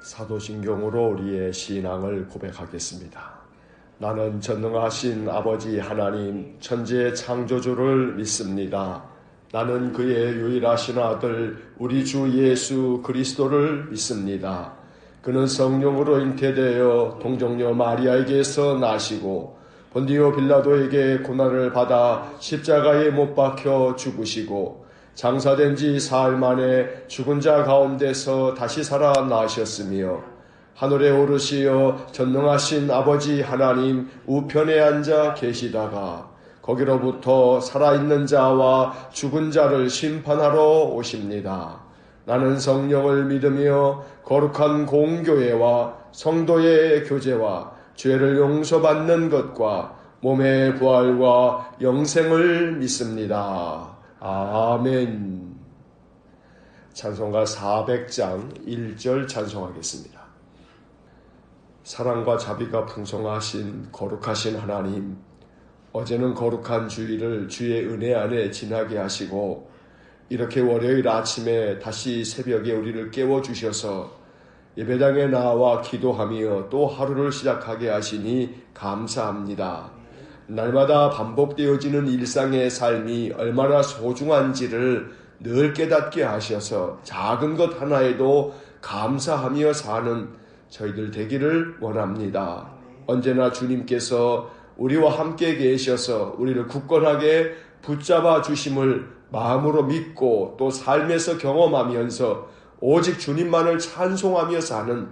사도신경으로 우리의 신앙을 고백하겠습니다. 나는 전능하신 아버지 하나님 천지의 창조주를 믿습니다. 나는 그의 유일하신 아들 우리 주 예수 그리스도를 믿습니다. 그는 성령으로 잉태되어 동정녀 마리아에게서 나시고 본디오 빌라도에게 고난을 받아 십자가에 못 박혀 죽으시고 장사된 지 사흘 만에 죽은 자 가운데서 다시 살아나셨으며 하늘에 오르시어 전능하신 아버지 하나님 우편에 앉아 계시다가 거기로부터 살아있는 자와 죽은 자를 심판하러 오십니다. 나는 성령을 믿으며 거룩한 공교회와 성도의 교제와 죄를 용서받는 것과 몸의 부활과 영생을 믿습니다. 아멘. 찬송가 400장 1절 찬송하겠습니다. 사랑과 자비가 풍성하신 거룩하신 하나님, 어제는 거룩한 주일을 주의 은혜 안에 지나게 하시고 이렇게 월요일 아침에 다시 새벽에 우리를 깨워주셔서 예배당에 나와 기도하며 또 하루를 시작하게 하시니 감사합니다. 날마다 반복되어지는 일상의 삶이 얼마나 소중한지를 늘 깨닫게 하셔서 작은 것 하나에도 감사하며 사는 저희들 되기를 원합니다. 언제나 주님께서 우리와 함께 계셔서 우리를 굳건하게 붙잡아 주심을 마음으로 믿고 또 삶에서 경험하면서 오직 주님만을 찬송하며 사는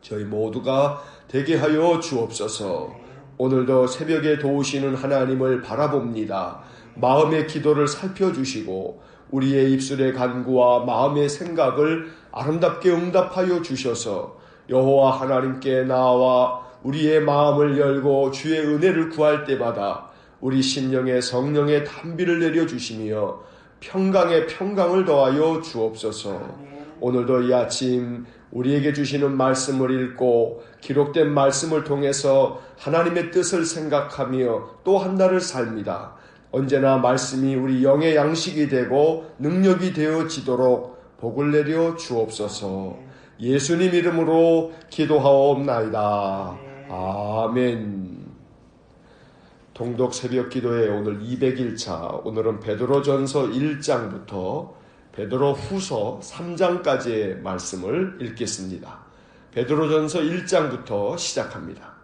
저희 모두가 되게 하여 주옵소서. 오늘도 새벽에 도우시는 하나님을 바라봅니다. 마음의 기도를 살펴주시고 우리의 입술의 간구와 마음의 생각을 아름답게 응답하여 주셔서 여호와 하나님께 나와 우리의 마음을 열고 주의 은혜를 구할 때마다 우리 심령에 성령의 단비를 내려주시며 평강에 평강을 더하여 주옵소서. 오늘도 이 아침 우리에게 주시는 말씀을 읽고 기록된 말씀을 통해서 하나님의 뜻을 생각하며 또 한 날을 삽니다. 언제나 말씀이 우리 영의 양식이 되고 능력이 되어지도록 복을 내려 주옵소서. 예수님 이름으로 기도하옵나이다. 아멘. 동독 새벽 기도회 오늘 200일차, 오늘은 베드로전서 1장부터 베드로 후서 3장까지의 말씀을 읽겠습니다. 베드로전서 1장부터 시작합니다.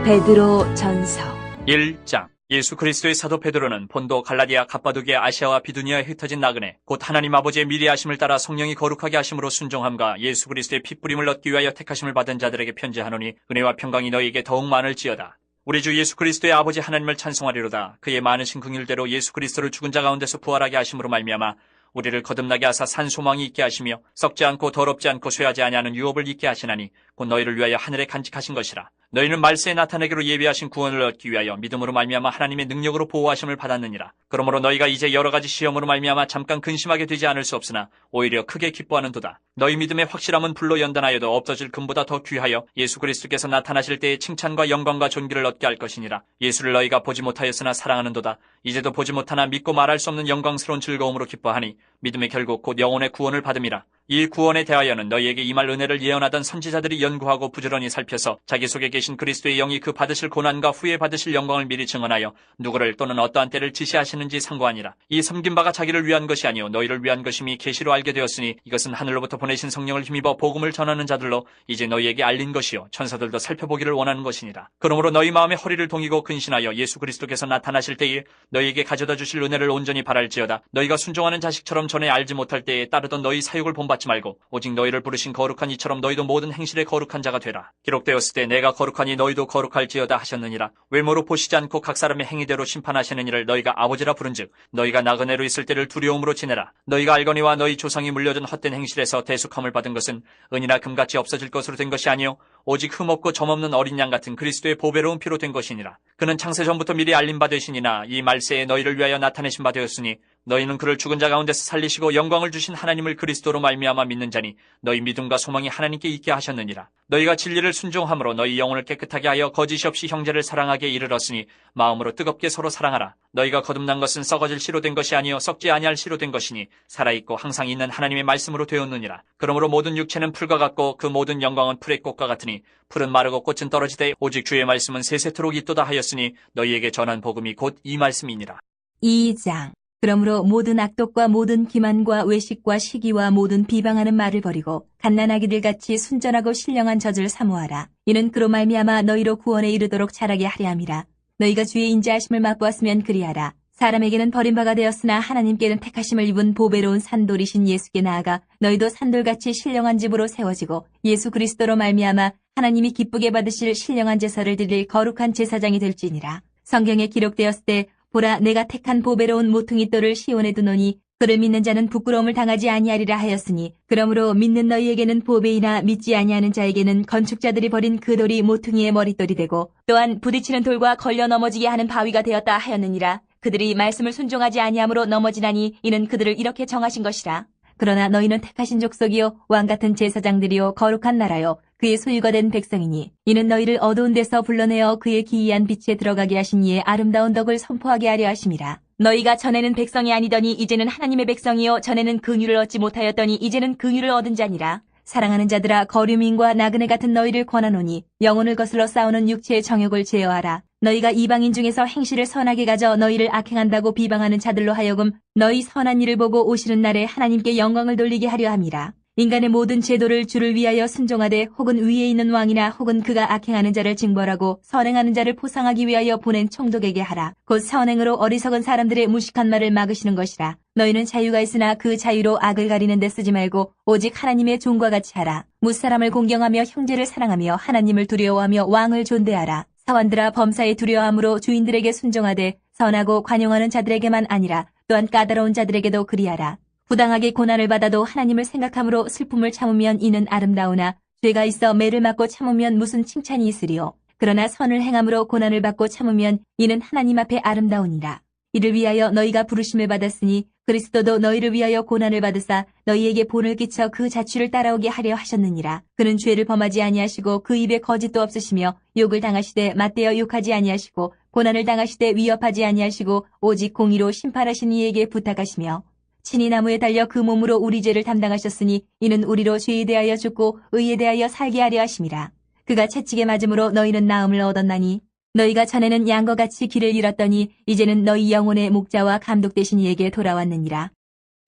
베드로전서 1장. 예수 그리스도의 사도 베드로는 본도, 갈라디아, 갑바도기아, 아시아와 비두니아에 흩어진 나그네 곧 하나님 아버지의 미리하심을 따라 성령이 거룩하게 하심으로 순종함과 예수 그리스도의 핏부림을 얻기 위하여 택하심을 받은 자들에게 편지하노니 은혜와 평강이 너희에게 더욱 많을지어다. 우리 주 예수 그리스도의 아버지 하나님을 찬송하리로다. 그의 많으신 긍휼대로 예수 그리스도를 죽은 자 가운데서 부활하게 하심으로 말미암아 우리를 거듭나게 하사 산 소망이 있게 하시며 썩지 않고 더럽지 않고 쇠하지 아니하는 유업을 입게 하시나니 곧 너희를 위하여 하늘에 간직하신 것이라. 너희는 말세에 나타내기로 예비하신 구원을 얻기 위하여 믿음으로 말미암아 하나님의 능력으로 보호하심을 받았느니라. 그러므로 너희가 이제 여러 가지 시험으로 말미암아 잠깐 근심하게 되지 않을 수 없으나 오히려 크게 기뻐하는도다. 너희 믿음의 확실함은 불로 연단하여도 없어질 금보다 더 귀하여 예수 그리스도께서 나타나실 때에 칭찬과 영광과 존귀를 얻게 할 것이니라. 예수를 너희가 보지 못하였으나 사랑하는도다. 이제도 보지 못하나 믿고 말할 수 없는 영광스러운 즐거움으로 기뻐하니 믿음의 결국 곧 영혼의 구원을 받음이라. 이 구원에 대하여는 너희에게 임할 은혜를 예언하던 선지자들이 연구하고 부지런히 살펴서 자기 속에 계신 그리스도의 영이 그 받으실 고난과 후에 받으실 영광을 미리 증언하여 누구를 또는 어떠한 때를 지시하시는지 상고하니라. 이 섬긴 바가 자기를 위한 것이 아니요 너희를 위한 것임이 계시로 알게 되었으니 이것은 하늘로부터 보내신 성령을 힘입어 복음을 전하는 자들로 이제 너희에게 알린 것이요 천사들도 살펴보기를 원하는 것이니라. 그러므로 너희 마음의 허리를 동이고 근신하여 예수 그리스도께서 나타나실 때에 너희에게 가져다 주실 은혜를 온전히 바랄지어다. 너희가 순종하는 자식처럼 전에 알지 못할 때에 따르던 너희 사육을 본받지 말고 오직 너희를 부르신 거룩한 이처럼 너희도 모든 행실에 거룩한 자가 되라. 기록되었을 때 내가 거룩하니 너희도 거룩할지어다 하셨느니라. 외모로 보시지 않고 각 사람의 행위대로 심판하시는 이를 너희가 아버지라 부른즉 너희가 나그네로 있을 때를 두려움으로 지내라. 너희가 알거니와 너희 조상이 물려준 헛된 행실에서 대속함을 받은 것은 은이나 금같이 없어질 것으로 된 것이 아니요 오직 흠없고 점없는 어린 양 같은 그리스도의 보배로운 피로 된 것이니라. 그는 창세 전부터 미리 알린 바 되시니나 이 말세에 너희를 위하여 나타내신 바 되었으니 너희는 그를 죽은 자 가운데서 살리시고 영광을 주신 하나님을 그리스도로 말미암아 믿는 자니 너희 믿음과 소망이 하나님께 있게 하셨느니라. 너희가 진리를 순종함으로 너희 영혼을 깨끗하게 하여 거짓이 없이 형제를 사랑하게 이르렀으니 마음으로 뜨겁게 서로 사랑하라. 너희가 거듭난 것은 썩어질 씨로 된 것이 아니요 썩지 아니할 씨로 된 것이니 살아있고 항상 있는 하나님의 말씀으로 되었느니라. 그러므로 모든 육체는 풀과 같고 그 모든 영광은 풀의 꽃과 같으니 풀은 마르고 꽃은 떨어지되 오직 주의 말씀은 세세토록 있도다 하였으니 너희에게 전한 복음이 곧 이 말씀이니라. 2장. 그러므로 모든 악독과 모든 기만과 외식과 시기와 모든 비방하는 말을 버리고 갓난아기들 같이 순전하고 신령한 젖을 사모하라. 이는 그로 말미암아 너희로 구원에 이르도록 자라게 하려 함이라. 너희가 주의 인자하심을 맛보았으면 그리하라. 사람에게는 버림바가 되었으나 하나님께는 택하심을 입은 보배로운 산돌이신 예수께 나아가 너희도 산돌같이 신령한 집으로 세워지고 예수 그리스도로 말미암아 하나님이 기쁘게 받으실 신령한 제사를 드릴 거룩한 제사장이 될지니라. 성경에 기록되었을 때 보라 내가 택한 보배로운 모퉁이 돌을 시온에 두노니 그를 믿는 자는 부끄러움을 당하지 아니하리라 하였으니 그러므로 믿는 너희에게는 보배이나 믿지 아니하는 자에게는 건축자들이 버린 그 돌이 모퉁이의 머릿돌이 되고 또한 부딪히는 돌과 걸려 넘어지게 하는 바위가 되었다 하였느니라. 그들이 말씀을 순종하지 아니함으로 넘어지나니 이는 그들을 이렇게 정하신 것이라. 그러나 너희는 택하신 족속이요 왕같은 제사장들이요 거룩한 나라요 그의 소유가 된 백성이니 이는 너희를 어두운 데서 불러내어 그의 기이한 빛에 들어가게 하신 이의 아름다운 덕을 선포하게 하려 하심이라. 너희가 전에는 백성이 아니더니 이제는 하나님의 백성이요 전에는 긍휼을 얻지 못하였더니 이제는 긍휼을 얻은 자니라. 사랑하는 자들아 거류민과 나그네 같은 너희를 권하노니 영혼을 거슬러 싸우는 육체의 정욕을 제어하라. 너희가 이방인 중에서 행실을 선하게 가져 너희를 악행한다고 비방하는 자들로 하여금 너희 선한 일을 보고 오시는 날에 하나님께 영광을 돌리게 하려 함이라. 인간의 모든 제도를 주를 위하여 순종하되 혹은 위에 있는 왕이나 혹은 그가 악행하는 자를 징벌하고 선행하는 자를 포상하기 위하여 보낸 총독에게 하라. 곧 선행으로 어리석은 사람들의 무식한 말을 막으시는 것이라. 너희는 자유가 있으나 그 자유로 악을 가리는 데 쓰지 말고 오직 하나님의 종과 같이 하라. 무사람을 공경하며 형제를 사랑하며 하나님을 두려워하며 왕을 존대하라. 사원들아 범사에 두려워함으로 주인들에게 순종하되 선하고 관용하는 자들에게만 아니라 또한 까다로운 자들에게도 그리하라. 부당하게 고난을 받아도 하나님을 생각함으로 슬픔을 참으면 이는 아름다우나 죄가 있어 매를 맞고 참으면 무슨 칭찬이 있으리요. 그러나 선을 행함으로 고난을 받고 참으면 이는 하나님 앞에 아름다우니라. 이를 위하여 너희가 부르심을 받았으니 그리스도도 너희를 위하여 고난을 받으사 너희에게 본을 끼쳐 그 자취를 따라오게 하려 하셨느니라. 그는 죄를 범하지 아니하시고 그 입에 거짓도 없으시며 욕을 당하시되 맞대어 욕하지 아니하시고 고난을 당하시되 위협하지 아니하시고 오직 공의로 심판하신 이에게 부탁하시며 친히 나무에 달려 그 몸으로 우리 죄를 담당하셨으니 이는 우리로 죄에 대하여 죽고 의에 대하여 살게 하려 하심이라. 그가 채찍에 맞음으로 너희는 나음을 얻었나니 너희가 전에는 양과 같이 길을 잃었더니 이제는 너희 영혼의 목자와 감독 되신 이에게 돌아왔느니라.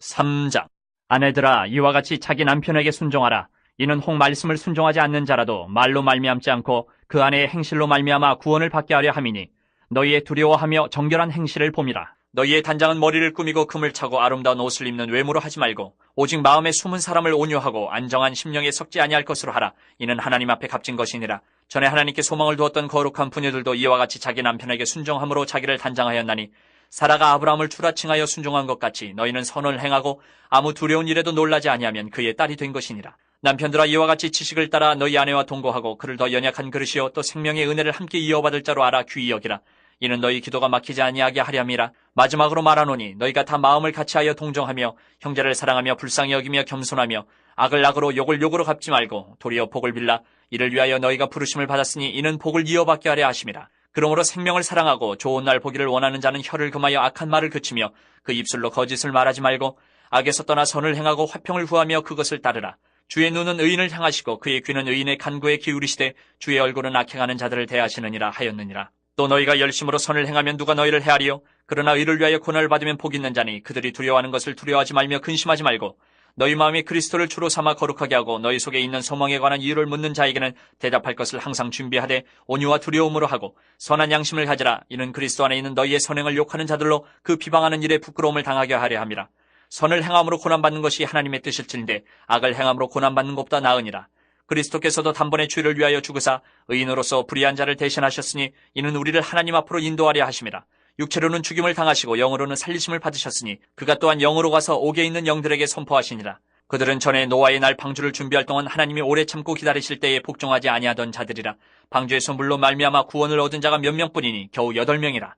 3장. 아내들아 이와 같이 자기 남편에게 순종하라. 이는 혹 말씀을 순종하지 않는 자라도 말로 말미암지 않고 그 아내의 행실로 말미암아 구원을 받게 하려 함이니 너희의 두려워하며 정결한 행실을 봄이라. 너희의 단장은 머리를 꾸미고 금을 차고 아름다운 옷을 입는 외모로 하지 말고 오직 마음에 숨은 사람을 온유하고 안정한 심령에 섞지 아니할 것으로 하라. 이는 하나님 앞에 값진 것이니라. 전에 하나님께 소망을 두었던 거룩한 부녀들도 이와 같이 자기 남편에게 순종함으로 자기를 단장하였나니 사라가 아브라함을 추라칭하여 순종한 것 같이 너희는 선을 행하고 아무 두려운 일에도 놀라지 아니하면 그의 딸이 된 것이니라. 남편들아 이와 같이 지식을 따라 너희 아내와 동거하고 그를 더 연약한 그릇이요 또 생명의 은혜를 함께 이어받을 자로 알아 귀히 여기라. 이는 너희 기도가 막히지 아니하게 하렴이라. 마지막으로 말하노니 너희가 다 마음을 같이하여 동정하며 형제를 사랑하며 불쌍히 여기며 겸손하며 악을 악으로 욕을 욕으로 갚지 말고 도리어 복을 빌라. 이를 위하여 너희가 부르심을 받았으니 이는 복을 이어받게 하려 하심이라. 그러므로 생명을 사랑하고 좋은 날 보기를 원하는 자는 혀를 금하여 악한 말을 그치며 그 입술로 거짓을 말하지 말고 악에서 떠나 선을 행하고 화평을 구하며 그것을 따르라. 주의 눈은 의인을 향하시고 그의 귀는 의인의 간구에 기울이시되 주의 얼굴은 악행하는 자들을 대하시느니라 하였느니라. 또 너희가 열심으로 선을 행하면 누가 너희를 헤아리요? 그러나 의를 위하여 고난을 받으면 복 있는 자니 그들이 두려워하는 것을 두려워하지 말며 근심하지 말고 너희 마음이 그리스도를 주로 삼아 거룩하게 하고 너희 속에 있는 소망에 관한 이유를 묻는 자에게는 대답할 것을 항상 준비하되 온유와 두려움으로 하고 선한 양심을 가지라. 이는 그리스도 안에 있는 너희의 선행을 욕하는 자들로 그 비방하는 일에 부끄러움을 당하게 하려 함이라. 선을 행함으로 고난받는 것이 하나님의 뜻일진데 악을 행함으로 고난받는 것보다 나으니라. 그리스도께서도 단번에 죄를 위하여 죽으사 의인으로서 불의한 자를 대신하셨으니 이는 우리를 하나님 앞으로 인도하려 하심이라. 육체로는 죽임을 당하시고 영으로는 살리심을 받으셨으니 그가 또한 영으로 가서 옥에 있는 영들에게 선포하시니라. 그들은 전에 노아의 날 방주를 준비할 동안 하나님이 오래 참고 기다리실 때에 복종하지 아니하던 자들이라. 방주에서 물로 말미암아 구원을 얻은 자가 몇 명뿐이니 겨우 8명이라.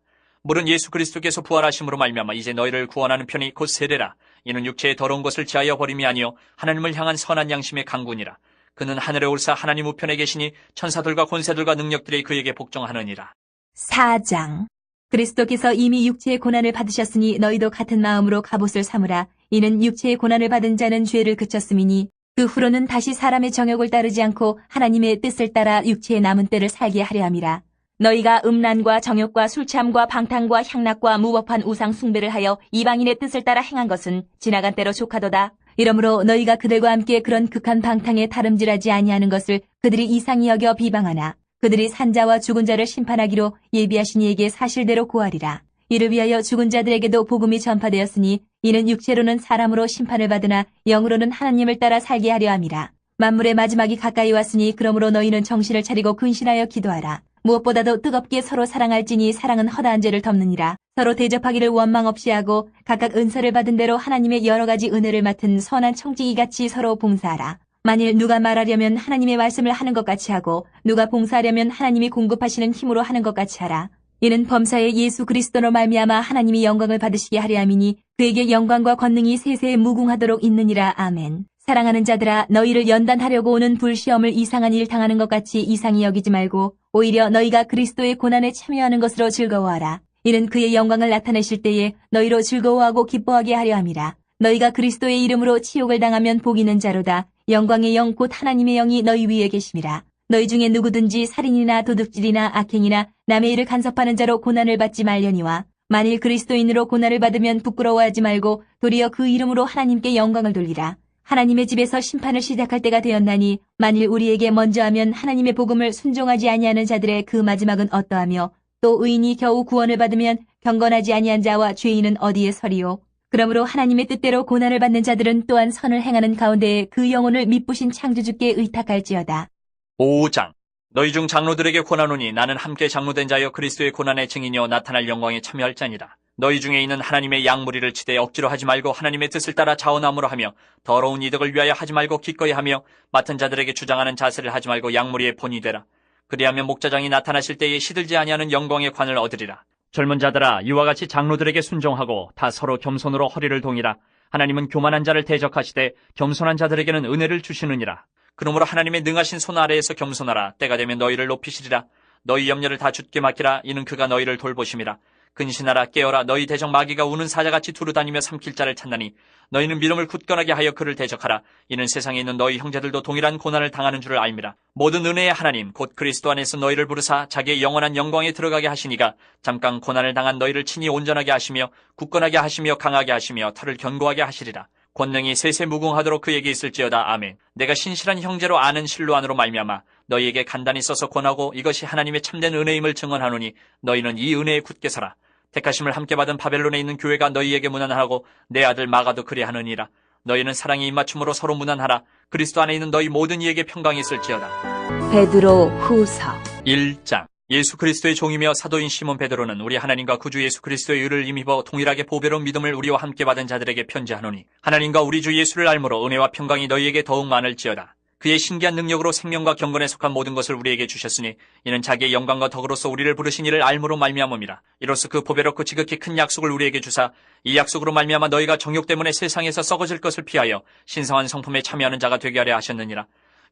물은 예수 그리스도께서 부활하심으로 말미암아 이제 너희를 구원하는 편이 곧 세례라. 이는 육체의 더러운 것을 지하여 버림이 아니요 하나님을 향한 선한 양심의 강군이라. 그는 하늘에 올사 하나님 우편에 계시니 천사들과 권세들과 능력들이 그에게 복종하느니라. 4장. 그리스도께서 이미 육체의 고난을 받으셨으니 너희도 같은 마음으로 갑옷을 삼으라. 이는 육체의 고난을 받은 자는 죄를 그쳤음이니 그 후로는 다시 사람의 정욕을 따르지 않고 하나님의 뜻을 따라 육체의 남은 때를 살게 하려 함이라. 너희가 음란과 정욕과 술취함과 방탕과 향락과 무법한 우상 숭배를 하여 이방인의 뜻을 따라 행한 것은 지나간 때로 족하도다. 이러므로 너희가 그들과 함께 그런 극한 방탕에 다름질하지 아니하는 것을 그들이 이상히 여겨 비방하나 그들이 산자와 죽은 자를 심판하기로 예비하신 이에게 사실대로 고하리라. 이를 위하여 죽은 자들에게도 복음이 전파되었으니 이는 육체로는 사람으로 심판을 받으나 영으로는 하나님을 따라 살게 하려 함이라. 만물의 마지막이 가까이 왔으니 그러므로 너희는 정신을 차리고 근신하여 기도하라. 무엇보다도 뜨겁게 서로 사랑할지니 사랑은 허다한 죄를 덮느니라. 서로 대접하기를 원망 없이 하고 각각 은사를 받은 대로 하나님의 여러 가지 은혜를 맡은 선한 청지기같이 서로 봉사하라. 만일 누가 말하려면 하나님의 말씀을 하는 것 같이 하고 누가 봉사하려면 하나님이 공급하시는 힘으로 하는 것 같이 하라. 이는 범사에 예수 그리스도로 말미암아 하나님이 영광을 받으시게 하려 함이니 그에게 영광과 권능이 세세에 무궁하도록 있느니라. 아멘. 사랑하는 자들아, 너희를 연단하려고 오는 불시험을 이상한 일 당하는 것 같이 이상히 여기지 말고 오히려 너희가 그리스도의 고난에 참여하는 것으로 즐거워하라. 이는 그의 영광을 나타내실 때에 너희로 즐거워하고 기뻐하게 하려 함이라. 너희가 그리스도의 이름으로 치욕을 당하면 복 있는 자로다. 영광의 영 곧 하나님의 영이 너희 위에 계심이라. 너희 중에 누구든지 살인이나 도둑질이나 악행이나 남의 일을 간섭하는 자로 고난을 받지 말려니와 만일 그리스도인으로 고난을 받으면 부끄러워하지 말고 도리어 그 이름으로 하나님께 영광을 돌리라. 하나님의 집에서 심판을 시작할 때가 되었나니 만일 우리에게 먼저 하면 하나님의 복음을 순종하지 아니하는 자들의 그 마지막은 어떠하며 또 의인이 겨우 구원을 받으면 경건하지 아니한 자와 죄인은 어디에 서리요. 그러므로 하나님의 뜻대로 고난을 받는 자들은 또한 선을 행하는 가운데에 그 영혼을 미쁘신 창조주께 의탁할지어다. 5장. 너희 중 장로들에게 권하노니 나는 함께 장로된 자여 그리스도의 고난의 증인이여 나타날 영광에 참여할 자니라. 너희 중에 있는 하나님의 양무리를 치되 억지로 하지 말고 하나님의 뜻을 따라 자원함으로 하며 더러운 이득을 위하여 하지 말고 기꺼이 하며 맡은 자들에게 주장하는 자세를 하지 말고 양무리의 본이 되라. 그리하면 목자장이 나타나실 때에 시들지 아니하는 영광의 관을 얻으리라. 젊은 자들아, 이와 같이 장로들에게 순종하고 다 서로 겸손으로 허리를 동이라. 하나님은 교만한 자를 대적하시되 겸손한 자들에게는 은혜를 주시느니라. 그러므로 하나님의 능하신 손 아래에서 겸손하라. 때가 되면 너희를 높이시리라. 너희 염려를 다 주께 맡기라. 이는 그가 너희를 돌보심이라. 근신하라. 깨어라. 너희 대적 마귀가 우는 사자같이 두루다니며 삼킬 자를 찾나니 너희는 믿음을 굳건하게 하여 그를 대적하라. 이는 세상에 있는 너희 형제들도 동일한 고난을 당하는 줄을 알미라. 모든 은혜의 하나님 곧 그리스도 안에서 너희를 부르사 자기의 영원한 영광에 들어가게 하시니가 잠깐 고난을 당한 너희를 친히 온전하게 하시며 굳건하게 하시며 강하게 하시며 털을 견고하게 하시리라. 권능이 세세 무궁하도록 그에게 있을지어다. 아멘. 내가 신실한 형제로 아는 실로안으로 말미암아 너희에게 간단히 써서 권하고 이것이 하나님의 참된 은혜임을 증언하노니 너희는 이 은혜에 굳게 서라. 택하심을 함께 받은 바벨론에 있는 교회가 너희에게 문안하고 내 아들 마가도 그리하느니라. 너희는 사랑의 입맞춤으로 서로 문안하라. 그리스도 안에 있는 너희 모든 이에게 평강이 있을지어다. 베드로 후서 1장. 예수 그리스도의 종이며 사도인 시몬 베드로는 우리 하나님과 구주 예수 그리스도의 의를 힘입어 동일하게 보배로운 믿음을 우리와 함께 받은 자들에게 편지하노니 하나님과 우리 주 예수를 알므로 은혜와 평강이 너희에게 더욱 많을지어다. 그의 신기한 능력으로 생명과 경건에 속한 모든 것을 우리에게 주셨으니 이는 자기의 영광과 덕으로서 우리를 부르신 이를 알므로 말미암음이라. 이로써 그 보배롭고 지극히 큰 약속을 우리에게 주사 이 약속으로 말미암아 너희가 정욕 때문에 세상에서 썩어질 것을 피하여 신성한 성품에 참여하는 자가 되게 하려 하셨느니라.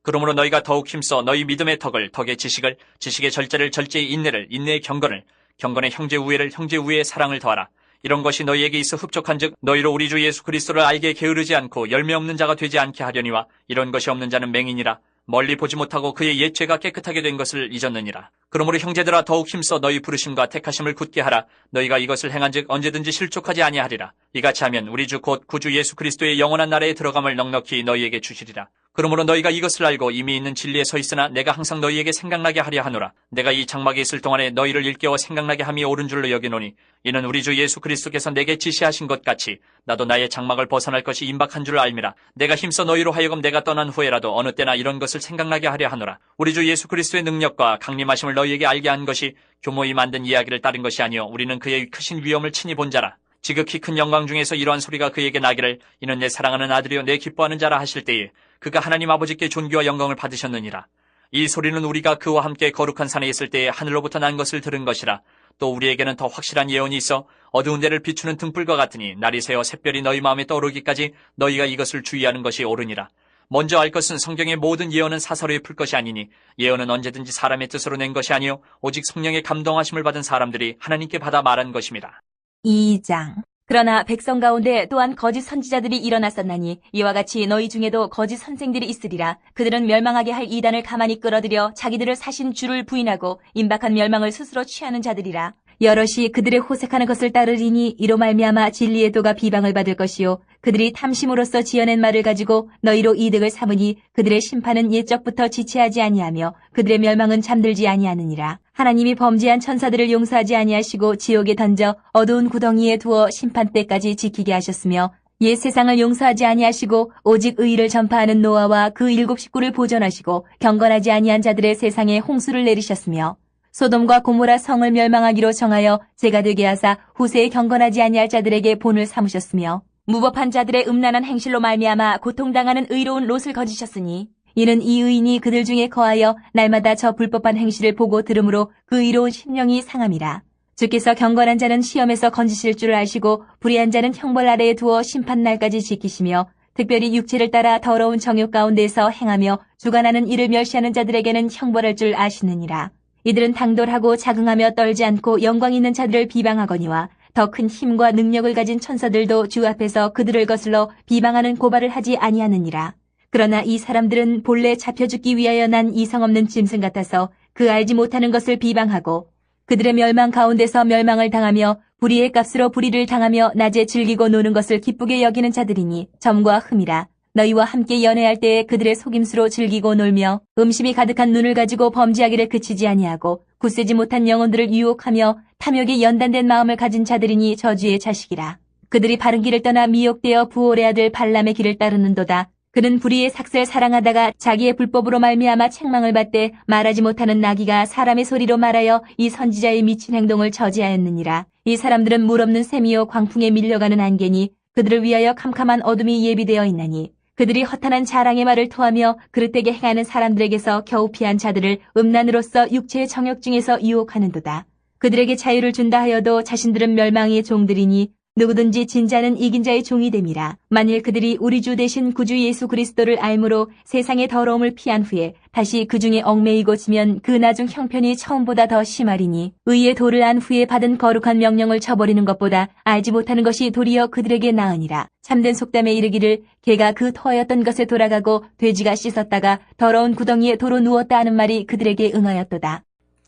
그러므로 너희가 더욱 힘써 너희 믿음의 덕을, 덕의 지식을, 지식의 절제를, 절제의 인내를, 인내의 경건을, 경건의 형제 우애를, 형제 우애의 사랑을 더하라. 이런 것이 너희에게 있어 흡족한즉 너희로 우리 주 예수 그리스도를 알게 게으르지 않고 열매 없는 자가 되지 않게 하려니와 이런 것이 없는 자는 맹인이라. 멀리 보지 못하고 그의 옛 죄가 깨끗하게 된 것을 잊었느니라. 그러므로 형제들아 더욱 힘써 너희 부르심과 택하심을 굳게 하라. 너희가 이것을 행한즉 언제든지 실족하지 아니하리라. 이같이 하면 우리 주 곧 구주 예수 그리스도의 영원한 나라에 들어감을 넉넉히 너희에게 주시리라. 그러므로 너희가 이것을 알고 이미 있는 진리에 서 있으나 내가 항상 너희에게 생각나게 하려 하노라. 내가 이 장막에 있을 동안에 너희를 일깨워 생각나게 함이 옳은 줄로 여기노니 이는 우리 주 예수 그리스도께서 내게 지시하신 것 같이 나도 나의 장막을 벗어날 것이 임박한 줄을 알미라. 내가 힘써 너희로 하여금 내가 떠난 후에라도 어느 때나 이런 것을 생각나게 하려 하노라. 우리 주 예수 그리스도의 능력과 강림하심을 너희에게 알게 한 것이 교모이 만든 이야기를 따른 것이 아니요 우리는 그의 크신 위엄을 친히 본 자라. 지극히 큰 영광 중에서 이러한 소리가 그에게 나기를 이는 내 사랑하는 아들이요 내 기뻐하는 자라 하실 때에 그가 하나님 아버지께 존귀와 영광을 받으셨느니라. 이 소리는 우리가 그와 함께 거룩한 산에 있을 때에 하늘로부터 난 것을 들은 것이라. 또 우리에게는 더 확실한 예언이 있어 어두운 데를 비추는 등불과 같으니 날이 새어 샛별이 너희 마음에 떠오르기까지 너희가 이것을 주의하는 것이 옳으니라. 먼저 알 것은 성경의 모든 예언은 사사로이 풀 것이 아니니 예언은 언제든지 사람의 뜻으로 낸 것이 아니요 오직 성령의 감동하심을 받은 사람들이 하나님께 받아 말한 것입니다. 2장. 그러나 백성 가운데 또한 거짓 선지자들이 일어났었나니 이와 같이 너희 중에도 거짓 선생들이 있으리라. 그들은 멸망하게 할 이단을 가만히 끌어들여 자기들을 사신 주를 부인하고 임박한 멸망을 스스로 취하는 자들이라. 여럿이 그들의 호색하는 것을 따르리니 이로 말미암아 진리의 도가 비방을 받을 것이요 그들이 탐심으로써 지어낸 말을 가지고 너희로 이득을 삼으니 그들의 심판은 옛적부터 지체하지 아니하며 그들의 멸망은 잠들지 아니하느니라. 하나님이 범죄한 천사들을 용서하지 아니하시고 지옥에 던져 어두운 구덩이에 두어 심판 때까지 지키게 하셨으며 옛 세상을 용서하지 아니하시고 오직 의의를 전파하는 노아와 그 7 식구를 보존하시고 경건하지 아니한 자들의 세상에 홍수를 내리셨으며 소돔과 고모라 성을 멸망하기로 정하여 제가 되게 하사 후세에 경건하지 아니할 자들에게 본을 삼으셨으며 무법한 자들의 음란한 행실로 말미암아 고통당하는 의로운 롯을 거지셨으니 이는 이 의인이 그들 중에 거하여 날마다 저 불법한 행실을 보고 들으므로 그 의로운 심령이 상함이라. 주께서 경건한 자는 시험에서 건지실 줄 아시고 불의한 자는 형벌 아래에 두어 심판날까지 지키시며 특별히 육체를 따라 더러운 정욕 가운데서 행하며 주관하는 이를 멸시하는 자들에게는 형벌할 줄 아시느니라. 이들은 당돌하고 자긍하며 떨지 않고 영광 있는 자들을 비방하거니와 더 큰 힘과 능력을 가진 천사들도 주 앞에서 그들을 거슬러 비방하는 고발을 하지 아니하느니라. 그러나 이 사람들은 본래 잡혀 죽기 위하여 난 이성 없는 짐승 같아서 그 알지 못하는 것을 비방하고 그들의 멸망 가운데서 멸망을 당하며 불의의 값으로 불의를 당하며 낮에 즐기고 노는 것을 기쁘게 여기는 자들이니 점과 흠이라. 너희와 함께 연애할 때에 그들의 속임수로 즐기고 놀며 음심이 가득한 눈을 가지고 범죄하기를 그치지 아니하고 굳세지 못한 영혼들을 유혹하며 탐욕에 연단된 마음을 가진 자들이니 저주의 자식이라. 그들이 바른 길을 떠나 미혹되어 부올의 아들 발람의 길을 따르는도다. 그는 불의의 삭슬 사랑하다가 자기의 불법으로 말미암아 책망을 받되 말하지 못하는 나귀가 사람의 소리로 말하여 이 선지자의 미친 행동을 저지하였느니라. 이 사람들은 물 없는 샘이요 광풍에 밀려가는 안개니 그들을 위하여 캄캄한 어둠이 예비되어 있나니 그들이 허탄한 자랑의 말을 토하며 그릇되게 행하는 사람들에게서 겨우 피한 자들을 음란으로써 육체의 정욕 중에서 유혹하는도다. 그들에게 자유를 준다 하여도 자신들은 멸망의 종들이니 누구든지 진자는 이긴 자의 종이 됨이라. 만일 그들이 우리 주 대신 구주 예수 그리스도를 알므로 세상의 더러움을 피한 후에 다시 그 중에 얽매이고 지면 그 나중 형편이 처음보다 더 심하리니 의의 도를 안 후에 받은 거룩한 명령을 저버리는 것보다 알지 못하는 것이 도리어 그들에게 나으니라. 참된 속담에 이르기를 개가 그 터였던 것에 돌아가고 돼지가 씻었다가 더러운 구덩이에 도로 누웠다 하는 말이 그들에게 응하였도다.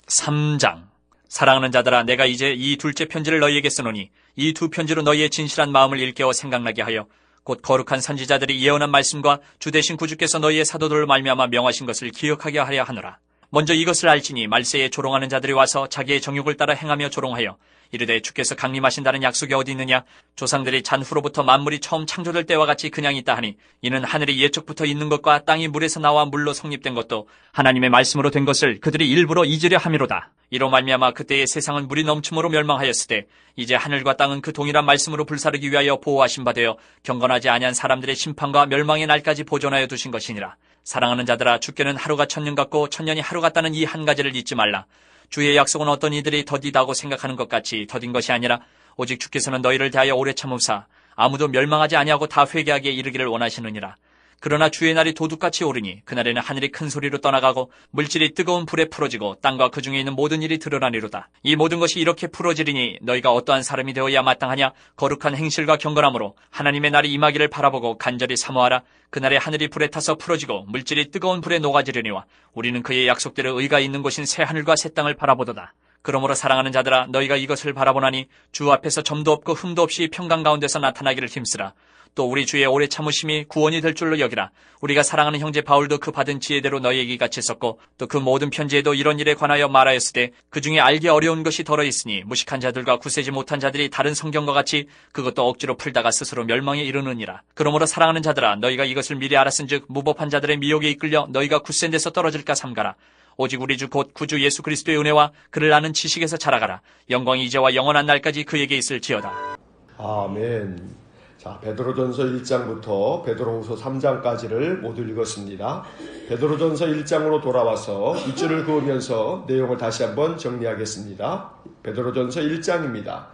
3장. 사랑하는 자들아, 내가 이제 이 둘째 편지를 너희에게 쓰노니 이 두 편지로 너희의 진실한 마음을 일깨워 생각나게 하여 곧 거룩한 선지자들이 예언한 말씀과 주 대신 구주께서 너희의 사도들을 말미암아 명하신 것을 기억하게 하려 하노라. 먼저 이것을 알지니 말세에 조롱하는 자들이 와서 자기의 정욕을 따라 행하며 조롱하여 이르되 주께서 강림하신다는 약속이 어디 있느냐? 조상들이 잔후로부터 만물이 처음 창조될 때와 같이 그냥 있다 하니 이는 하늘이 예적부터 있는 것과 땅이 물에서 나와 물로 성립된 것도 하나님의 말씀으로 된 것을 그들이 일부러 잊으려 함이로다. 이로 말미암아 그때의 세상은 물이 넘침으로 멸망하였으되 이제 하늘과 땅은 그 동일한 말씀으로 불사르기 위하여 보호하신 바 되어 경건하지 아니한 사람들의 심판과 멸망의 날까지 보존하여 두신 것이니라. 사랑하는 자들아, 주께는 하루가 천년 같고 천년이 하루 같다는 이 한 가지를 잊지 말라. 주의 약속은 어떤 이들이 더디다고 생각하는 것 같이 더딘 것이 아니라 오직 주께서는 너희를 대하여 오래 참으사 아무도 멸망하지 아니하고 다 회개하게 이르기를 원하시느니라. 그러나 주의 날이 도둑같이 오르니 그날에는 하늘이 큰 소리로 떠나가고 물질이 뜨거운 불에 풀어지고 땅과 그 중에 있는 모든 일이 드러나리로다. 이 모든 것이 이렇게 풀어지리니 너희가 어떠한 사람이 되어야 마땅하냐? 거룩한 행실과 경건함으로 하나님의 날이 임하기를 바라보고 간절히 사모하라. 그날에 하늘이 불에 타서 풀어지고 물질이 뜨거운 불에 녹아지려니와 우리는 그의 약속대로 의가 있는 곳인 새 하늘과 새 땅을 바라보도다. 그러므로 사랑하는 자들아, 너희가 이것을 바라보나니 주 앞에서 점도 없고 흠도 없이 평강 가운데서 나타나기를 힘쓰라. 또 우리 주의 오래 참으심이 구원이 될 줄로 여기라. 우리가 사랑하는 형제 바울도 그 받은 지혜대로 너희에게 같이 썼고 또 그 모든 편지에도 이런 일에 관하여 말하였으되 그 중에 알기 어려운 것이 덜어 있으니 무식한 자들과 굳세지 못한 자들이 다른 성경과 같이 그것도 억지로 풀다가 스스로 멸망에 이르느니라. 그러므로 사랑하는 자들아, 너희가 이것을 미리 알았은즉 무법한 자들의 미혹에 이끌려 너희가 굳센 데서 떨어질까 삼가라. 오직 우리 주 곧 구주 예수 그리스도의 은혜와 그를 아는 지식에서 자라가라. 영광이 이제와 영원한 날까지 그에게 있을지어다. 아멘. 자, 베드로전서 1장부터 베드로후서 3장까지를 모두 읽었습니다. 베드로전서 1장으로 돌아와서 밑줄을 그으면서 내용을 다시 한번 정리하겠습니다. 베드로전서 1장입니다.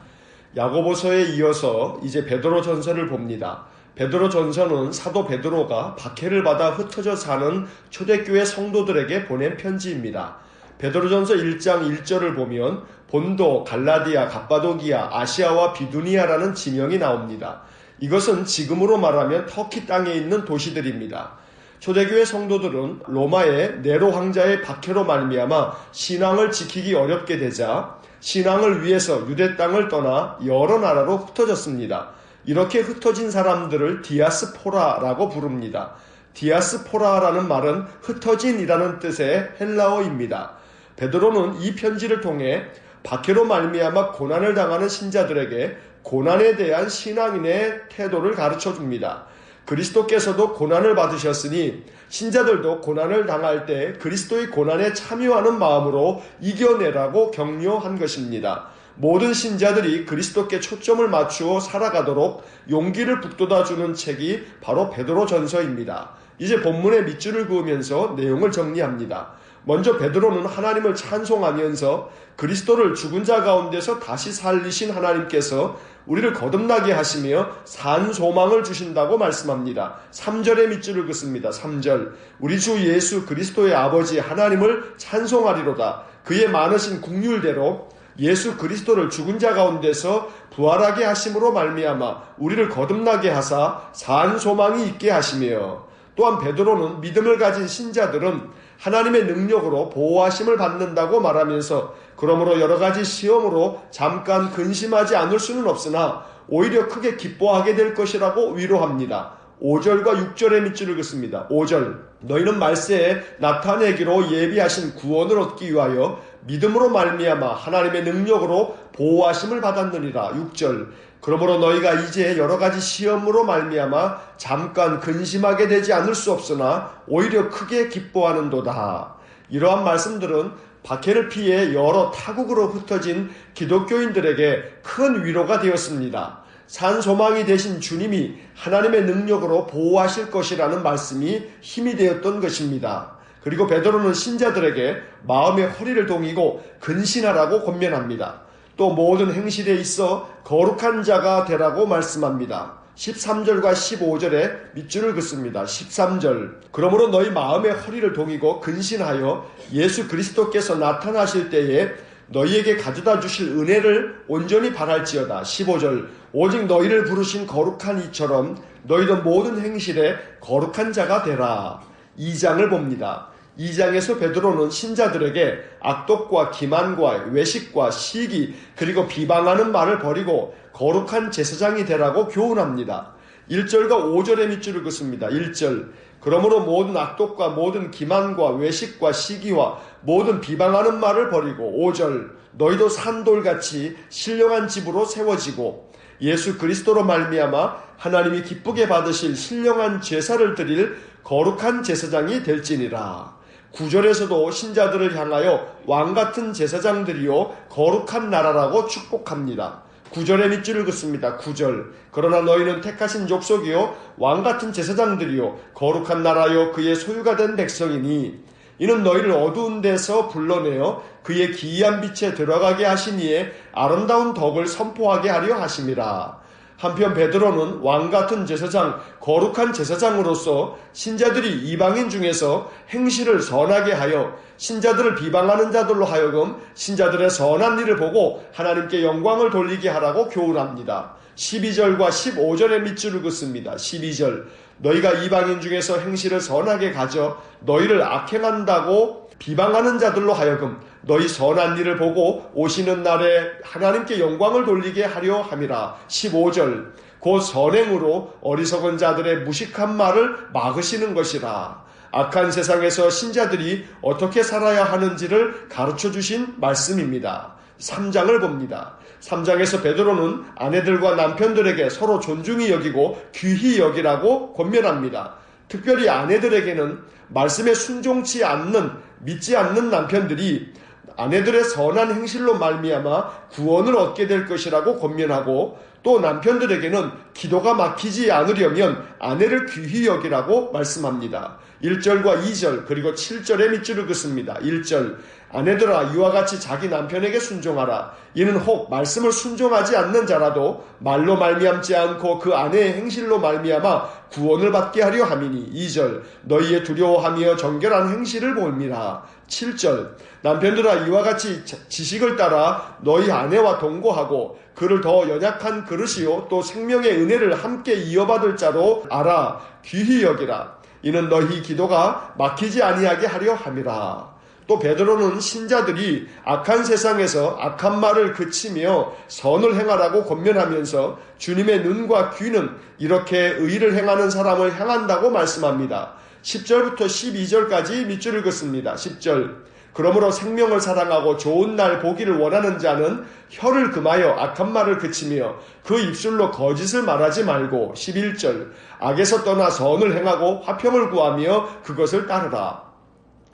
야고보서에 이어서 이제 베드로전서를 봅니다. 베드로전서는 사도 베드로가 박해를 받아 흩어져 사는 초대교회 성도들에게 보낸 편지입니다. 베드로전서 1장 1절을 보면 본도, 갈라디아, 갑바도기아, 아시아와 비두니아라는 지명이 나옵니다. 이것은 지금으로 말하면 터키 땅에 있는 도시들입니다. 초대교회 성도들은 로마의 네로 황자의 박해로 말미암아 신앙을 지키기 어렵게 되자 신앙을 위해서 유대 땅을 떠나 여러 나라로 흩어졌습니다. 이렇게 흩어진 사람들을 디아스포라라고 부릅니다. 디아스포라라는 말은 흩어진이라는 뜻의 헬라어입니다. 베드로는 이 편지를 통해 박해로 말미암아 고난을 당하는 신자들에게 고난에 대한 신앙인의 태도를 가르쳐 줍니다. 그리스도께서도 고난을 받으셨으니 신자들도 고난을 당할 때 그리스도의 고난에 참여하는 마음으로 이겨내라고 격려한 것입니다. 모든 신자들이 그리스도께 초점을 맞추어 살아가도록 용기를 북돋아주는 책이 바로 베드로전서입니다. 이제 본문의 밑줄을 그으면서 내용을 정리합니다. 먼저 베드로는 하나님을 찬송하면서 그리스도를 죽은 자 가운데서 다시 살리신 하나님께서 우리를 거듭나게 하시며 산 소망을 주신다고 말씀합니다. 3절의 밑줄을 긋습니다. 3절 우리 주 예수 그리스도의 아버지 하나님을 찬송하리로다. 그의 많으신 긍휼대로 예수 그리스도를 죽은 자 가운데서 부활하게 하심으로 말미암아 우리를 거듭나게 하사 산 소망이 있게 하시며 또한 베드로는 믿음을 가진 신자들은 하나님의 능력으로 보호하심을 받는다고 말하면서 그러므로 여러 가지 시험으로 잠깐 근심하지 않을 수는 없으나 오히려 크게 기뻐하게 될 것이라고 위로합니다. 5절과 6절의 밑줄을 긋습니다. 5절 너희는 말세에 나타내기로 예비하신 구원을 얻기 위하여 믿음으로 말미암아 하나님의 능력으로 보호하심을 받았느니라. 6절 그러므로 너희가 이제 여러 가지 시험으로 말미암아 잠깐 근심하게 되지 않을 수 없으나 오히려 크게 기뻐하는도다. 이러한 말씀들은 박해를 피해 여러 타국으로 흩어진 기독교인들에게 큰 위로가 되었습니다. 산 소망이 되신 주님이 하나님의 능력으로 보호하실 것이라는 말씀이 힘이 되었던 것입니다. 그리고 베드로는 신자들에게 마음의 허리를 동이고 근신하라고 권면합니다. 또 모든 행실에 있어 거룩한 자가 되라고 말씀합니다. 13절과 15절에 밑줄을 긋습니다. 13절 그러므로 너희 마음의 허리를 동이고 근신하여 예수 그리스도께서 나타나실 때에 너희에게 가져다 주실 은혜를 온전히 바랄지어다. 15절 오직 너희를 부르신 거룩한 이처럼 너희도 모든 행실에 거룩한 자가 되라. 2장을 봅니다. 2장에서 베드로는 신자들에게 악독과 기만과 외식과 시기 그리고 비방하는 말을 버리고 거룩한 제사장이 되라고 교훈합니다. 1절과 5절의 밑줄을 긋습니다. 1절 그러므로 모든 악독과 모든 기만과 외식과 시기와 모든 비방하는 말을 버리고 5절 너희도 산돌같이 신령한 집으로 세워지고 예수 그리스도로 말미암아 하나님이 기쁘게 받으실 신령한 제사를 드릴 거룩한 제사장이 될지니라. 9절에서도 신자들을 향하여 왕같은 제사장들이요 거룩한 나라라고 축복합니다. 9절의 밑줄을 긋습니다. 9절 그러나 너희는 택하신 족속이요 왕같은 제사장들이요 거룩한 나라요 그의 소유가 된 백성이니 이는 너희를 어두운 데서 불러내어 그의 기이한 빛에 들어가게 하신 이의 아름다운 덕을 선포하게 하려 하심이라. 한편 베드로는 왕같은 제사장, 거룩한 제사장으로서 신자들이 이방인 중에서 행실을 선하게 하여 신자들을 비방하는 자들로 하여금 신자들의 선한 일을 보고 하나님께 영광을 돌리게 하라고 교훈합니다. 12절과 15절의 밑줄을 긋습니다. 12절 너희가 이방인 중에서 행실을 선하게 가져 너희를 악행한다고 비방하는 자들로 하여금 너희 선한 일을 보고 오시는 날에 하나님께 영광을 돌리게 하려 함이라. 15절 곧 선행으로 어리석은 자들의 무식한 말을 막으시는 것이라. 악한 세상에서 신자들이 어떻게 살아야 하는지를 가르쳐 주신 말씀입니다. 3장을 봅니다. 3장에서 베드로는 아내들과 남편들에게 서로 존중히 여기고 귀히 여기라고 권면합니다. 특별히 아내들에게는 말씀에 순종치 않는 믿지 않는 남편들이 아내들의 선한 행실로 말미암아 구원을 얻게 될 것이라고 권면하고 또 남편들에게는 기도가 막히지 않으려면 아내를 귀히 여기라고 말씀합니다. 1절과 2절 그리고 7절에 밑줄을 긋습니다. 1절 아내들아 이와 같이 자기 남편에게 순종하라. 이는 혹 말씀을 순종하지 않는 자라도 말로 말미암지 않고 그 아내의 행실로 말미암아 구원을 받게 하려 함이니. 2절 너희의 두려워하며 정결한 행실을 볼미라. 7절 남편들아 이와 같이 지식을 따라 너희 아내와 동거하고 그를 더 연약한 그릇이요 또 생명의 은혜를 함께 이어받을 자로 알아 귀히 여기라. 이는 너희 기도가 막히지 아니하게 하려 함이라. 또 베드로는 신자들이 악한 세상에서 악한 말을 그치며 선을 행하라고 권면하면서 주님의 눈과 귀는 이렇게 의를 행하는 사람을 향한다고 말씀합니다. 10절부터 12절까지 밑줄을 긋습니다. 10절 그러므로 생명을 사랑하고 좋은 날 보기를 원하는 자는 혀를 금하여 악한 말을 그치며 그 입술로 거짓을 말하지 말고. 11절 악에서 떠나 선을 행하고 화평을 구하며 그것을 따르라.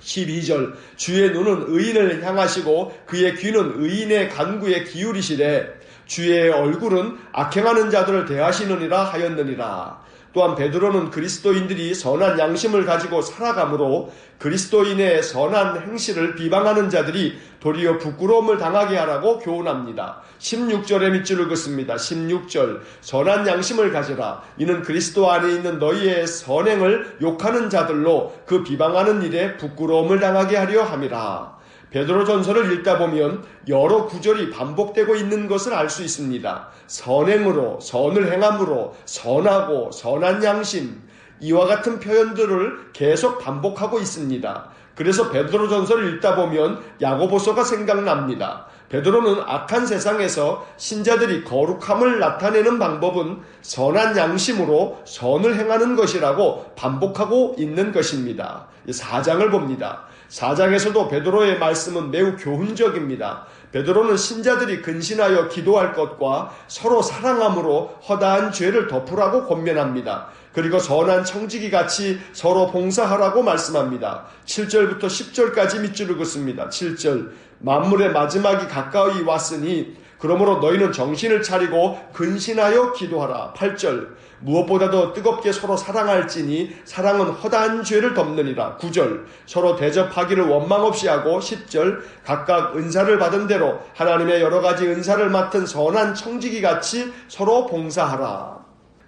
12절 주의 눈은 의인을 향하시고 그의 귀는 의인의 간구에 기울이시되 주의 얼굴은 악행하는 자들을 대하시느니라 하였느니라. 또한 베드로는 그리스도인들이 선한 양심을 가지고 살아가므로 그리스도인의 선한 행실을 비방하는 자들이 도리어 부끄러움을 당하게 하라고 교훈합니다. 16절에 밑줄을 긋습니다. 16절 선한 양심을 가져라. 이는 그리스도 안에 있는 너희의 선행을 욕하는 자들로 그 비방하는 일에 부끄러움을 당하게 하려 함이라. 베드로전서를 읽다 보면 여러 구절이 반복되고 있는 것을 알 수 있습니다. 선행으로, 선을 행함으로, 선하고, 선한 양심, 이와 같은 표현들을 계속 반복하고 있습니다. 그래서 베드로전서를 읽다 보면 야고보서가 생각납니다. 베드로는 악한 세상에서 신자들이 거룩함을 나타내는 방법은 선한 양심으로 선을 행하는 것이라고 반복하고 있는 것입니다. 4장을 봅니다. 4장에서도 베드로의 말씀은 매우 교훈적입니다. 베드로는 신자들이 근신하여 기도할 것과 서로 사랑함으로 허다한 죄를 덮으라고 권면합니다. 그리고 선한 청지기 같이 서로 봉사하라고 말씀합니다. 7절부터 10절까지 밑줄을 긋습니다. 7절 만물의 마지막이 가까이 왔으니 그러므로 너희는 정신을 차리고 근신하여 기도하라. 8절 무엇보다도 뜨겁게 서로 사랑할지니 사랑은 허다한 죄를 덮느니라. 9절 서로 대접하기를 원망 없이 하고. 10절 각각 은사를 받은 대로 하나님의 여러 가지 은사를 맡은 선한 청지기 같이 서로 봉사하라.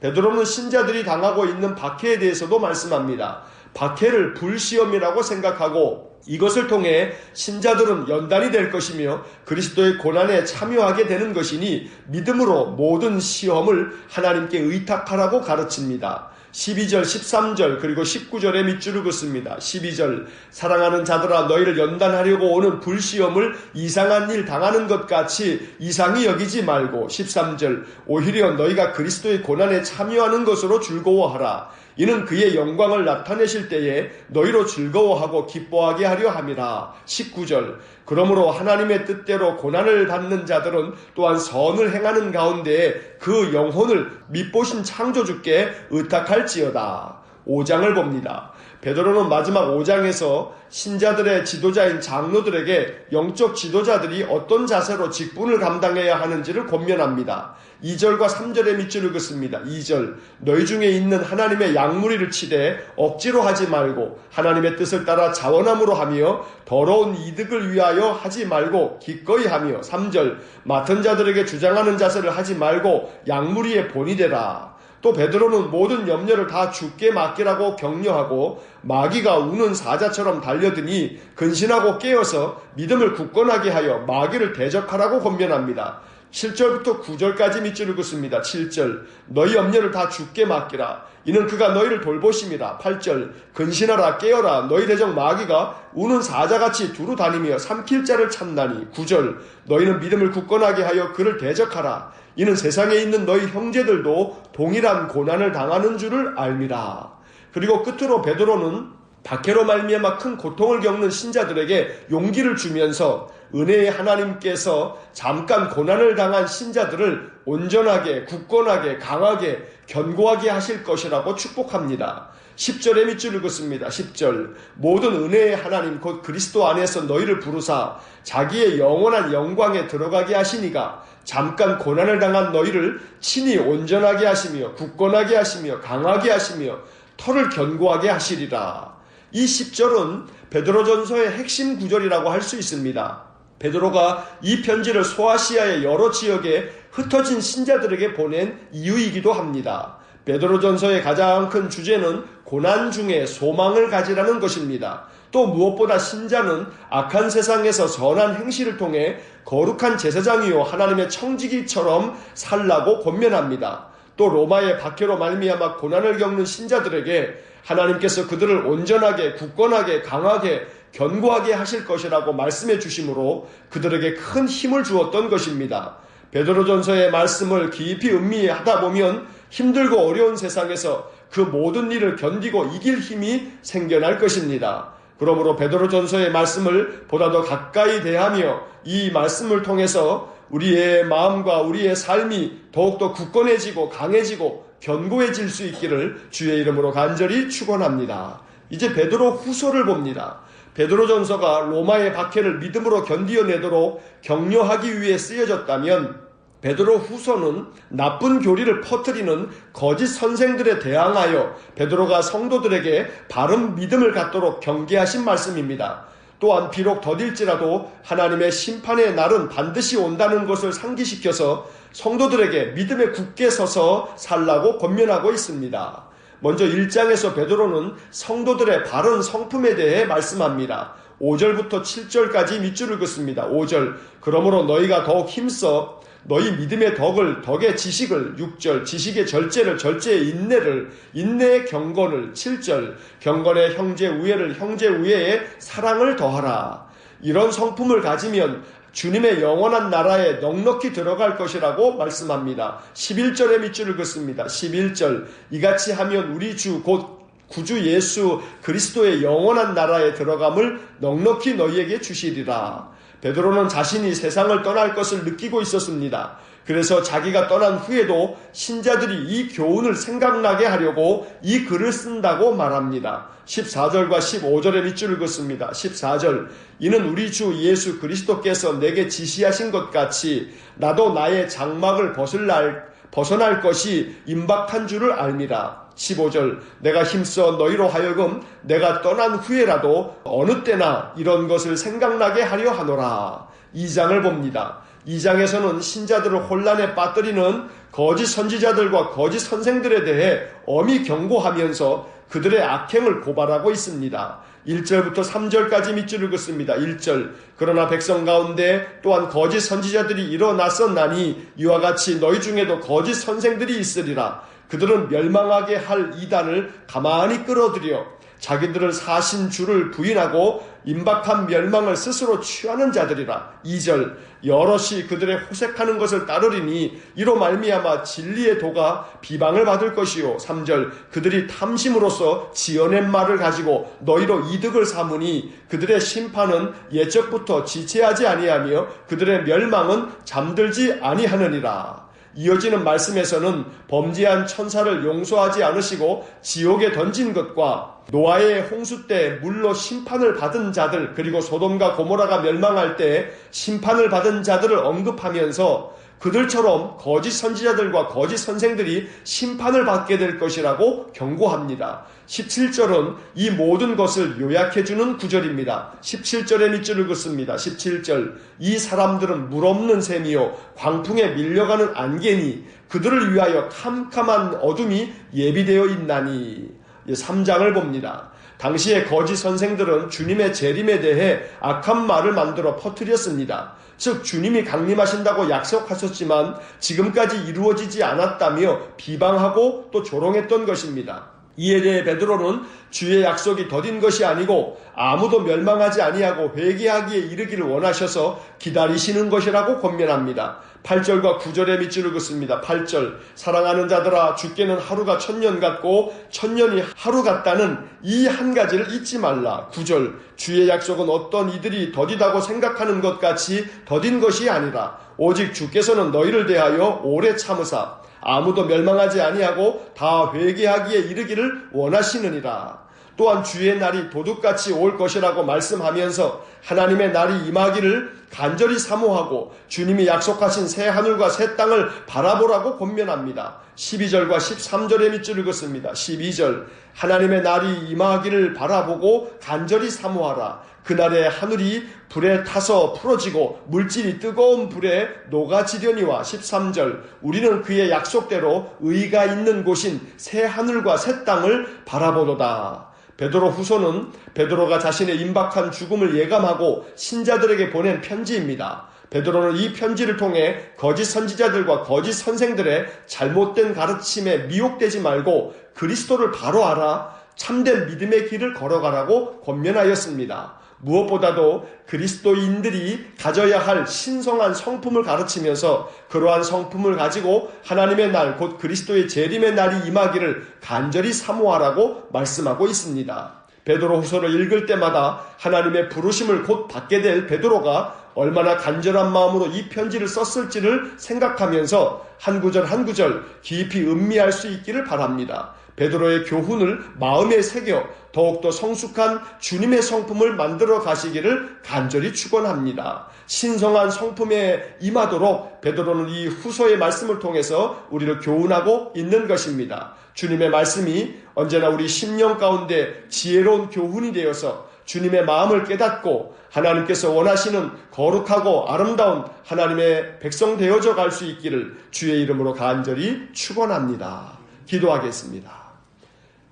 베드로는 신자들이 당하고 있는 박해에 대해서도 말씀합니다. 박해를 불시험이라고 생각하고 이것을 통해 신자들은 연단이 될 것이며 그리스도의 고난에 참여하게 되는 것이니 믿음으로 모든 시험을 하나님께 의탁하라고 가르칩니다. 12절, 13절 그리고 19절에 밑줄을 긋습니다. 12절 사랑하는 자들아 너희를 연단하려고 오는 불시험을 이상한 일 당하는 것 같이 이상히 여기지 말고. 13절 오히려 너희가 그리스도의 고난에 참여하는 것으로 즐거워하라. 이는 그의 영광을 나타내실 때에 너희로 즐거워하고 기뻐하게 하려 함이라. 19절 그러므로 하나님의 뜻대로 고난을 받는 자들은 또한 선을 행하는 가운데 그 영혼을 믿보신 창조주께 의탁할지어다. 5장을 봅니다. 베드로는 마지막 5장에서 신자들의 지도자인 장로들에게 영적 지도자들이 어떤 자세로 직분을 감당해야 하는지를 권면합니다. 2절과 3절의 밑줄을 긋습니다. 2절 너희 중에 있는 하나님의 양무리를 치되 억지로 하지 말고 하나님의 뜻을 따라 자원함으로 하며 더러운 이득을 위하여 하지 말고 기꺼이 하며. 3절 맡은 자들에게 주장하는 자세를 하지 말고 양무리의 본이 되라. 또 베드로는 모든 염려를 다 주께 맡기라고 격려하고 마귀가 우는 사자처럼 달려드니 근신하고 깨어서 믿음을 굳건하게 하여 마귀를 대적하라고 권면합니다. 7절부터 9절까지 밑줄을 긋습니다. 7절 너희 염려를 다 주께 맡기라. 이는 그가 너희를 돌보심이라. 8절 근신하라 깨어라. 너희 대적 마귀가 우는 사자같이 두루 다니며 삼킬 자를 찾나니. 9절 너희는 믿음을 굳건하게 하여 그를 대적하라. 이는 세상에 있는 너희 형제들도 동일한 고난을 당하는 줄을 알미라. 그리고 끝으로 베드로는 박해로 말미암아 큰 고통을 겪는 신자들에게 용기를 주면서 은혜의 하나님께서 잠깐 고난을 당한 신자들을 온전하게, 굳건하게, 강하게, 견고하게 하실 것이라고 축복합니다. 10절의 밑줄을 긋습니다. 10절 모든 은혜의 하나님 곧 그리스도 안에서 너희를 부르사 자기의 영원한 영광에 들어가게 하시니가 잠깐 고난을 당한 너희를 친히 온전하게 하시며 굳건하게 하시며 강하게 하시며 터를 견고하게 하시리라. 이 10절은 베드로전서의 핵심 구절이라고 할 수 있습니다. 베드로가 이 편지를 소아시아의 여러 지역에 흩어진 신자들에게 보낸 이유이기도 합니다. 베드로전서의 가장 큰 주제는 고난 중에 소망을 가지라는 것입니다. 또 무엇보다 신자는 악한 세상에서 선한 행실을 통해 거룩한 제사장이요 하나님의 청지기처럼 살라고 권면합니다. 또 로마의 박해로 말미암아 고난을 겪는 신자들에게 하나님께서 그들을 온전하게 굳건하게 강하게 견고하게 하실 것이라고 말씀해 주심으로 그들에게 큰 힘을 주었던 것입니다. 베드로전서의 말씀을 깊이 음미하다 보면 힘들고 어려운 세상에서 그 모든 일을 견디고 이길 힘이 생겨날 것입니다. 그러므로 베드로전서의 말씀을 보다 더 가까이 대하며 이 말씀을 통해서 우리의 마음과 우리의 삶이 더욱더 굳건해지고 강해지고 견고해질 수 있기를 주의 이름으로 간절히 축원합니다. 이제 베드로 후서를 봅니다. 베드로전서가 로마의 박해를 믿음으로 견디어내도록 격려하기 위해 쓰여졌다면 베드로 후서는 나쁜 교리를 퍼뜨리는 거짓 선생들에 대항하여 베드로가 성도들에게 바른 믿음을 갖도록 경계하신 말씀입니다. 또한 비록 더딜지라도 하나님의 심판의 날은 반드시 온다는 것을 상기시켜서 성도들에게 믿음에 굳게 서서 살라고 권면하고 있습니다. 먼저 1장에서 베드로는 성도들의 바른 성품에 대해 말씀합니다. 5절부터 7절까지 밑줄을 긋습니다. 5절 그러므로 너희가 더욱 힘써 너희 믿음의 덕의 지식을 6절 지식의 절제를 절제의 인내를 인내의 경건을 7절 경건의 형제 우애를 형제 우애의 사랑을 더하라. 이런 성품을 가지면 주님의 영원한 나라에 넉넉히 들어갈 것이라고 말씀합니다. 11절의 밑줄을 긋습니다. 11절 이같이 하면 우리 주 곧 구주 예수 그리스도의 영원한 나라에 들어감을 넉넉히 너희에게 주시리라. 베드로는 자신이 세상을 떠날 것을 느끼고 있었습니다. 그래서 자기가 떠난 후에도 신자들이 이 교훈을 생각나게 하려고 이 글을 쓴다고 말합니다. 14절과 15절의 밑줄을 긋습니다. 14절 이는 우리 주 예수 그리스도께서 내게 지시하신 것 같이 나도 나의 장막을 벗어날 것이 임박한 줄을 알미라. 15절 내가 힘써 너희로 하여금 내가 떠난 후에라도 어느 때나 이런 것을 생각나게 하려 하노라. 2장을 봅니다. 2장에서는 신자들을 혼란에 빠뜨리는 거짓 선지자들과 거짓 선생들에 대해 엄히 경고하면서 그들의 악행을 고발하고 있습니다. 1절부터 3절까지 밑줄을 긋습니다. 1절 그러나 백성 가운데 또한 거짓 선지자들이 일어났었나니 이와 같이 너희 중에도 거짓 선생들이 있으리라. 그들은 멸망하게 할 이단을 가만히 끌어들여 자기들을 사신 주를 부인하고 임박한 멸망을 스스로 취하는 자들이라. 2절 여럿이 그들의 호색하는 것을 따르리니 이로 말미암아 진리의 도가 비방을 받을 것이요. 3절 그들이 탐심으로써 지어낸 말을 가지고 너희로 이득을 삼으니 그들의 심판은 예적부터 지체하지 아니하며 그들의 멸망은 잠들지 아니하느니라. 이어지는 말씀에서는 범죄한 천사를 용서하지 않으시고 지옥에 던진 것과 노아의 홍수 때 물로 심판을 받은 자들 그리고 소돔과 고모라가 멸망할 때 심판을 받은 자들을 언급하면서 그들처럼 거짓 선지자들과 거짓 선생들이 심판을 받게 될 것이라고 경고합니다. 17절은 이 모든 것을 요약해주는 구절입니다. 17절의 밑줄을 긋습니다. 17절 이 사람들은 물 없는 샘이요 광풍에 밀려가는 안개니 그들을 위하여 캄캄한 어둠이 예비되어 있나니. 3장을 봅니다. 당시의 거짓 선생들은 주님의 재림에 대해 악한 말을 만들어 퍼뜨렸습니다. 즉 주님이 강림하신다고 약속하셨지만 지금까지 이루어지지 않았다며 비방하고 또 조롱했던 것입니다. 이에 대해 베드로는 주의 약속이 더딘 것이 아니고 아무도 멸망하지 아니하고 회개하기에 이르기를 원하셔서 기다리시는 것이라고 권면합니다. 8절과 9절의 밑줄을 긋습니다. 8절 사랑하는 자들아 주께는 하루가 1000년 같고 1000년이 하루 같다는 이 한 가지를 잊지 말라. 9절 주의 약속은 어떤 이들이 더디다고 생각하는 것 같이 더딘 것이 아니라 오직 주께서는 너희를 대하여 오래 참으사 아무도 멸망하지 아니하고 다 회개하기에 이르기를 원하시느니라. 또한 주의 날이 도둑같이 올 것이라고 말씀하면서 하나님의 날이 임하기를 간절히 사모하고 주님이 약속하신 새 하늘과 새 땅을 바라보라고 권면합니다. 12절과 13절의 밑줄을 긋습니다. 12절, 하나님의 날이 임하기를 바라보고 간절히 사모하라. 그날에 하늘이 불에 타서 풀어지고 물질이 뜨거운 불에 녹아지려니와. 13절, 우리는 그의 약속대로 의가 있는 곳인 새 하늘과 새 땅을 바라보도다. 베드로 후서는 베드로가 자신의 임박한 죽음을 예감하고 신자들에게 보낸 편지입니다. 베드로는 이 편지를 통해 거짓 선지자들과 거짓 선생들의 잘못된 가르침에 미혹되지 말고 그리스도를 바로 알아 참된 믿음의 길을 걸어가라고 권면하였습니다. 무엇보다도 그리스도인들이 가져야 할 신성한 성품을 가르치면서 그러한 성품을 가지고 하나님의 날, 곧 그리스도의 재림의 날이 임하기를 간절히 사모하라고 말씀하고 있습니다. 베드로 후서를 읽을 때마다 하나님의 부르심을 곧 받게 될 베드로가 얼마나 간절한 마음으로 이 편지를 썼을지를 생각하면서 한 구절 한 구절 깊이 음미할 수 있기를 바랍니다. 베드로의 교훈을 마음에 새겨 더욱더 성숙한 주님의 성품을 만들어 가시기를 간절히 축원합니다. 신성한 성품에 임하도록 베드로는 이 후서의 말씀을 통해서 우리를 교훈하고 있는 것입니다. 주님의 말씀이 언제나 우리 심령 가운데 지혜로운 교훈이 되어서 주님의 마음을 깨닫고 하나님께서 원하시는 거룩하고 아름다운 하나님의 백성 되어져 갈 수 있기를 주의 이름으로 간절히 축원합니다. 기도하겠습니다.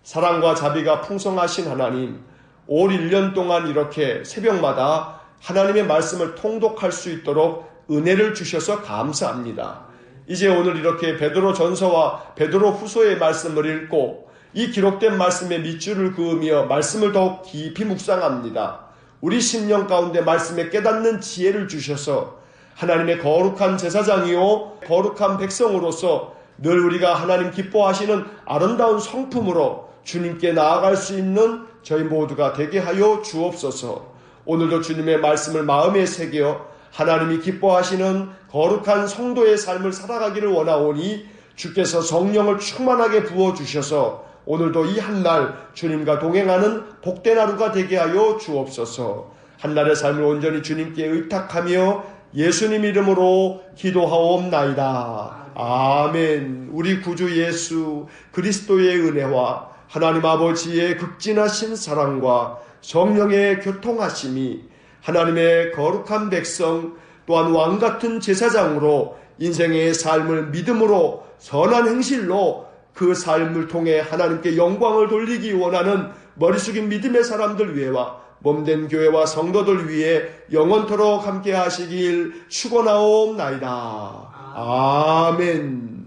사랑과 자비가 풍성하신 하나님, 올 1년 동안 이렇게 새벽마다 하나님의 말씀을 통독할 수 있도록 은혜를 주셔서 감사합니다. 이제 오늘 이렇게 베드로 전서와 베드로 후서의 말씀을 읽고 이 기록된 말씀에 밑줄을 그으며 말씀을 더욱 깊이 묵상합니다. 우리 심령 가운데 말씀에 깨닫는 지혜를 주셔서 하나님의 거룩한 제사장이요 거룩한 백성으로서 늘 우리가 하나님 기뻐하시는 아름다운 성품으로 주님께 나아갈 수 있는 저희 모두가 되게 하여 주옵소서. 오늘도 주님의 말씀을 마음에 새겨 하나님이 기뻐하시는 거룩한 성도의 삶을 살아가기를 원하오니 주께서 성령을 충만하게 부어주셔서 오늘도 이 한날 주님과 동행하는 복된 하루가 되게 하여 주옵소서. 한날의 삶을 온전히 주님께 의탁하며 예수님 이름으로 기도하옵나이다. 아멘. 우리 구주 예수 그리스도의 은혜와 하나님 아버지의 극진하신 사랑과 성령의 교통하심이 하나님의 거룩한 백성 또한 왕같은 제사장으로 인생의 삶을 믿음으로 선한 행실로 그 삶을 통해 하나님께 영광을 돌리기 원하는 머리 숙인 믿음의 사람들 위해와 몸된 교회와 성도들 위해 영원토록 함께 하시길 축원하옵나이다. 아멘.